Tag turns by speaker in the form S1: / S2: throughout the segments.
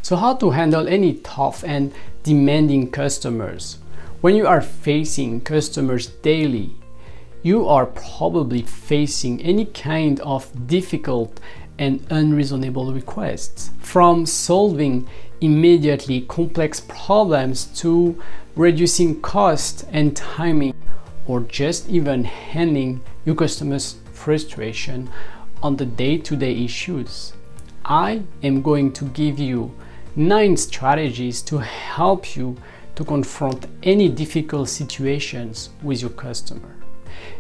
S1: So how to handle any tough and demanding customers? When you are facing customers daily, you are probably facing any kind of difficult and unreasonable requests, from solving immediately complex problems to reducing cost and timing, or just even handling your customers' frustration on the day-to-day issues. I am going to give you 9 strategies to help you to confront any difficult situations with your customer.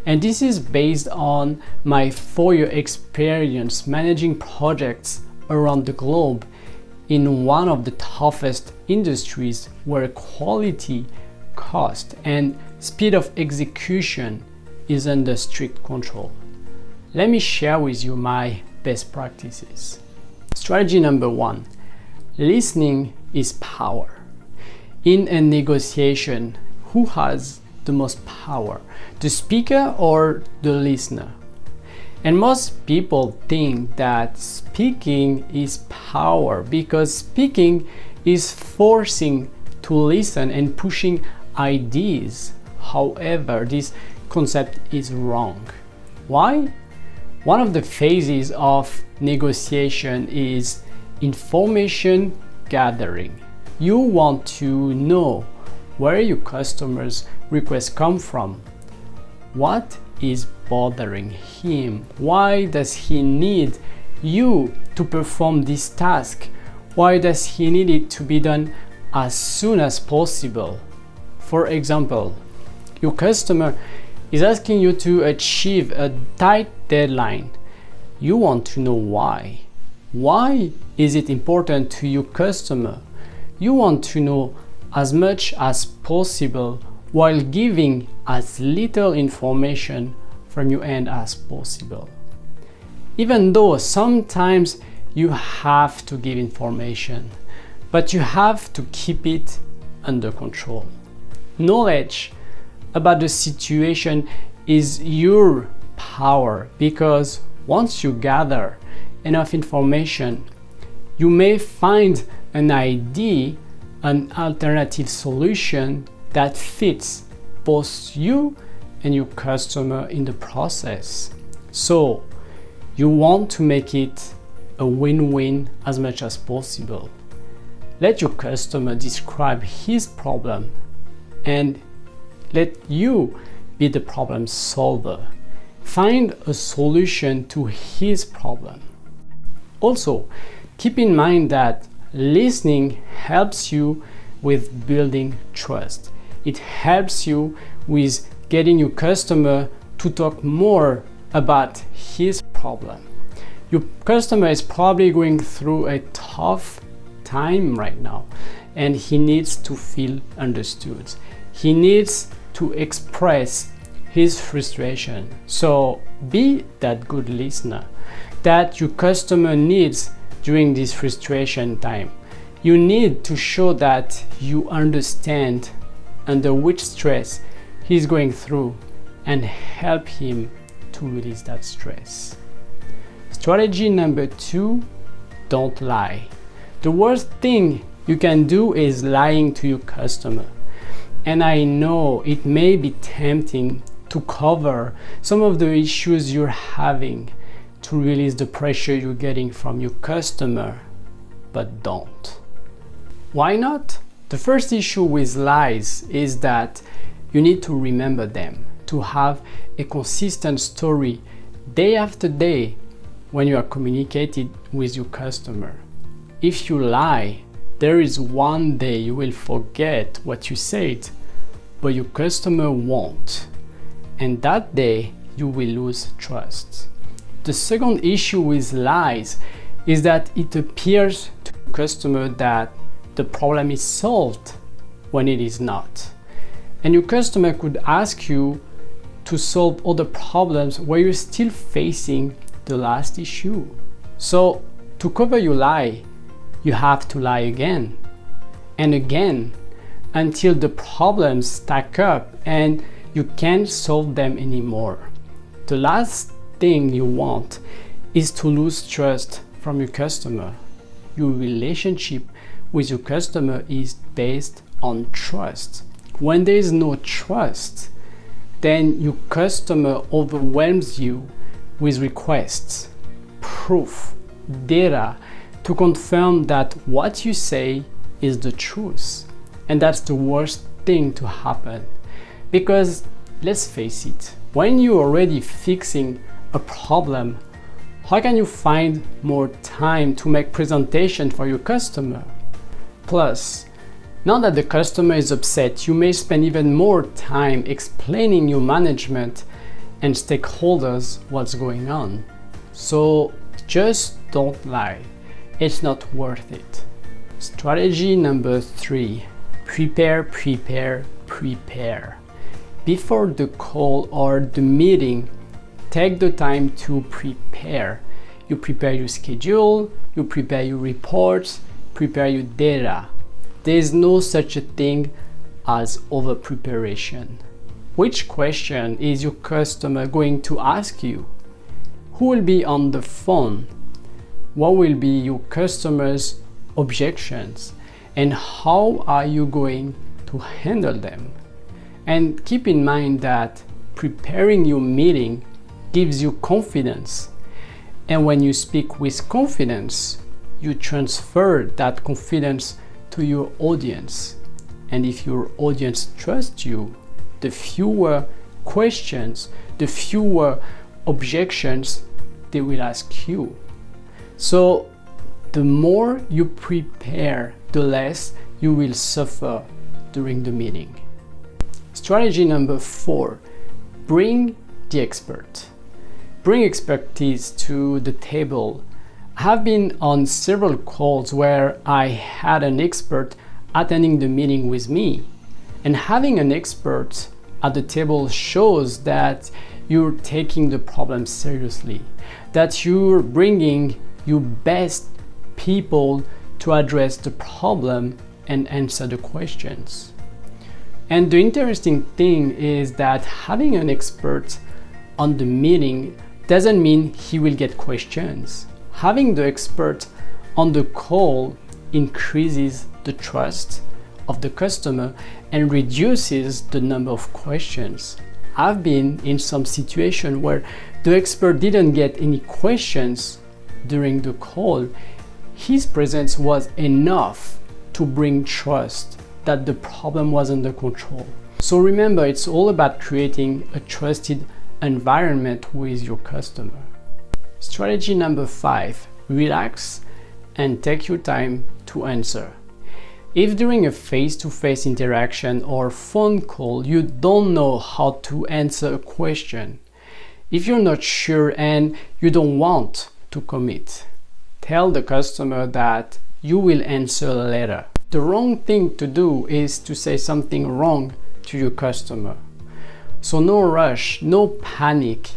S1: And this is based on my 4-year experience managing projects around the globe in one of the toughest industries where quality, cost, and speed of execution is under strict control. Let me share with you my best practices. Strategy number 1. Listening is power. In a negotiation, who has the most power? The speaker or the listener? And most people think that speaking is power because speaking is forcing to listen and pushing ideas. However, this concept is wrong. Why? One of the phases of negotiation is information gathering. You want to know where your customers' requests come from. What is bothering him? Why does he need you to perform this task? Why does he need it to be done as soon as possible? For example, your customer is asking you to achieve a tight deadline. You want to know why. Why is it important to your customer? You want to know as much as possible while giving as little information from your end as possible. Even though sometimes you have to give information, but you have to keep it under control. Knowledge about the situation is your power because once you gather enough information, you may find an idea, an alternative solution that fits both you and your customer in the process. So you want to make it a win-win as much as possible. Let your customer describe his problem and let you be the problem solver. Find a solution to his problem. Also, keep in mind that listening helps you with building trust. It helps you with getting your customer to talk more about his problem. Your customer is probably going through a tough time right now, and he needs to feel understood. He needs to express his frustration. So be that good listener that your customer needs during this frustration time. You need to show that you understand under which stress he's going through and help him to release that stress. Strategy number 2, don't lie. The worst thing you can do is lying to your customer. And I know it may be tempting to cover some of the issues you're having to release the pressure you're getting from your customer, but don't. Why not? The first issue with lies is that you need to remember them, to have a consistent story day after day when you are communicating with your customer. If you lie, there is one day you will forget what you said, but your customer won't. And that day you will lose trust. The second issue with lies is that it appears to the customer that the problem is solved when it is not. And your customer could ask you to solve other problems where you're still facing the last issue. So to cover your lie, you have to lie again and again until the problems stack up and you can't solve them anymore. The last thing you want is to lose trust from your customer. your relationship with your customer is based on trust. When there is no trust, then your customer overwhelms you with requests, proof, data to confirm that what you say is the truth. And that's the worst thing to happen. Because let's face it, when you're already fixing a problem, how can you find more time to make presentation for your customer? Plus, now that the customer is upset, you may spend even more time explaining your management and stakeholders what's going on. So just don't lie. It's not worth it. Strategy number 3, prepare, prepare, prepare. Before the call or the meeting, take the time to prepare. You prepare your schedule, you prepare your reports, prepare your data. There is no such a thing as over preparation. Which question is your customer going to ask you? Who will be on the phone? What will be your customer's objections? And how are you going to handle them? And keep in mind that preparing your meeting gives you confidence. And when you speak with confidence, you transfer that confidence to your audience. And if your audience trusts you, the fewer questions, the fewer objections they will ask you. So the more you prepare, the less you will suffer during the meeting. Strategy number 4, bring the expert. Bring expertise to the table. I have been on several calls where I had an expert attending the meeting with me. And having an expert at the table shows that you're taking the problem seriously, that you're bringing your best people to address the problem and answer the questions. And the interesting thing is that having an expert on the meeting doesn't mean he will get questions. Having the expert on the call increases the trust of the customer and reduces the number of questions. I've been in some situation where the expert didn't get any questions during the call. His presence was enough to bring trust that the problem was under control. So remember, it's all about creating a trusted environment with your customer. Strategy number 5, relax and take your time to answer. If during a face-to-face interaction or phone call you don't know how to answer a question, if you're not sure and you don't want to commit, tell the customer that you will answer later. The wrong thing to do is to say something wrong to your customer. So no rush, no panic.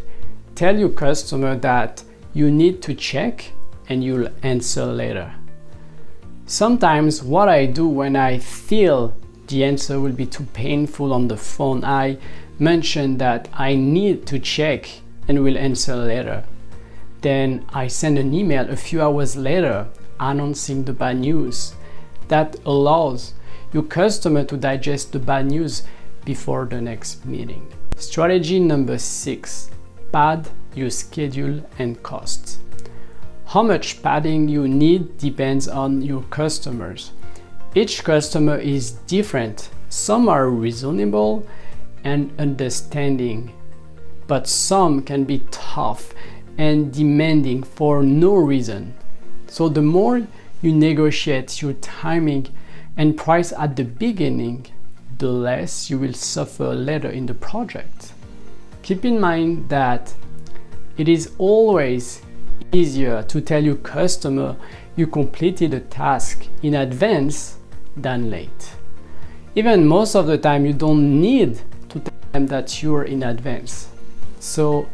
S1: Tell your customer that you need to check and you'll answer later. Sometimes what I do when I feel the answer will be too painful on the phone, I mention that I need to check and will answer later. Then I send an email a few hours later announcing the bad news. That allows your customer to digest the bad news before the next meeting. Strategy number 6, pad your schedule and costs. How much padding you need depends on your customers. Each customer is different. Some are reasonable and understanding, but some can be tough and demanding for no reason. So the more you negotiate your timing and price at the beginning, the less you will suffer later in the project. Keep in mind that it is always easier to tell your customer you completed a task in advance than late. Even most of the time you don't need to tell them that you're in advance. So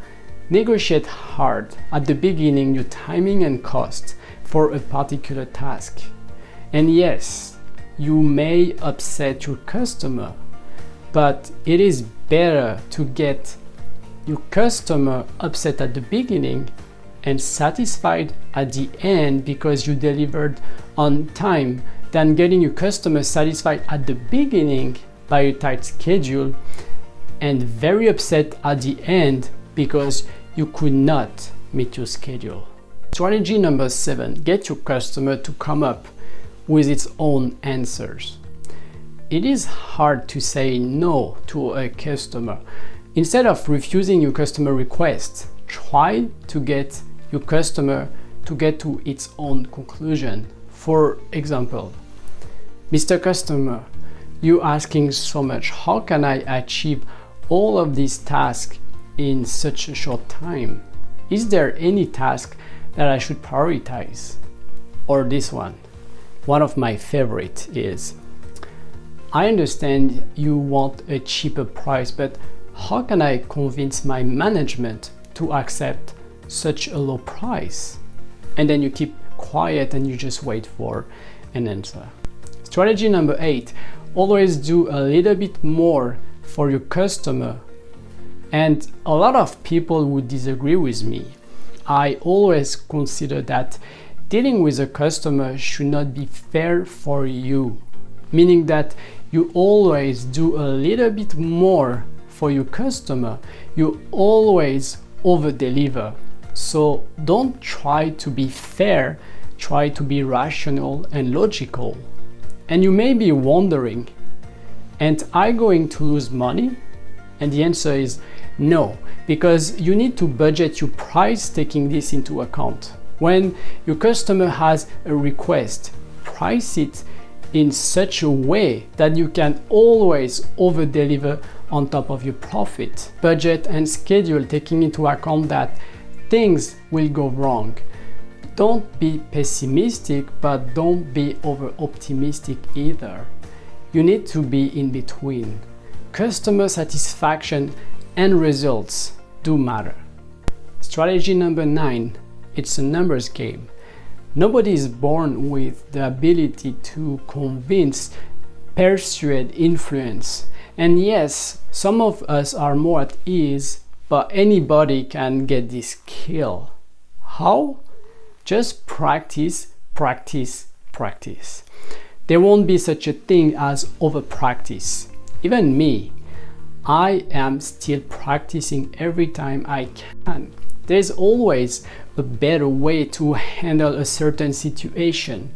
S1: negotiate hard at the beginning your timing and cost for a particular task. And yes, you may upset your customer, but it is better to get your customer upset at the beginning and satisfied at the end because you delivered on time than getting your customer satisfied at the beginning by a tight schedule and very upset at the end because you could not meet your schedule. Strategy number 7, get your customer to come up with its own answers. It is hard to say no to a customer. Instead of refusing your customer request, try to get your customer to get to its own conclusion. For example, Mr. Customer, you're asking so much. How can I achieve all of these tasks in such a short time? Is there any task that I should prioritize? Or this one of my favorite is, I understand you want a cheaper price, but how can I convince my management to accept such a low price? And then you keep quiet and you just wait for an answer. Strategy number 8, always do a little bit more for your customer. And a lot of people would disagree with me. I always consider that dealing with a customer should not be fair for you, meaning that you always do a little bit more for your customer. You always over-deliver. So don't try to be fair, try to be rational and logical. And you may be wondering, am I going to lose money? And the answer is no, because you need to budget your price taking this into account. When your customer has a request, price it in such a way that you can always over-deliver on top of your profit. Budget and schedule taking into account that things will go wrong. Don't be pessimistic, but don't be over-optimistic either. You need to be in between. Customer satisfaction and results do matter. Strategy number 9, it's a numbers game. Nobody is born with the ability to convince, persuade, influence. And yes, some of us are more at ease, but anybody can get this skill. How? Just practice, practice, practice. There won't be such a thing as over practice. Even me, I am still practicing every time I can. There's always a better way to handle a certain situation.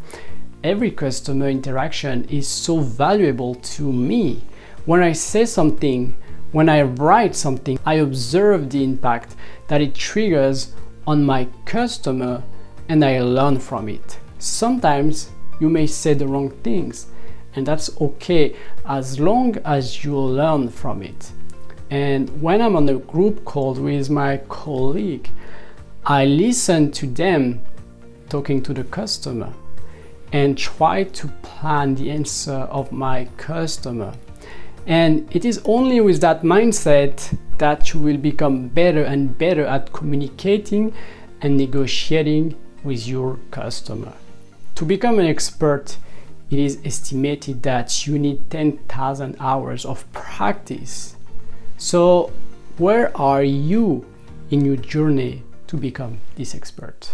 S1: Every customer interaction is so valuable to me. When I say something, when I write something, I observe the impact that it triggers on my customer and I learn from it. Sometimes you may say the wrong things, and that's okay as long as you learn from it. And when I'm on a group call with my colleague, I listen to them talking to the customer and try to plan the answer of my customer. And it is only with that mindset that you will become better and better at communicating and negotiating with your customer. To become an expert, it is estimated that you need 10,000 hours of practice. So where are you in your journey to become this expert?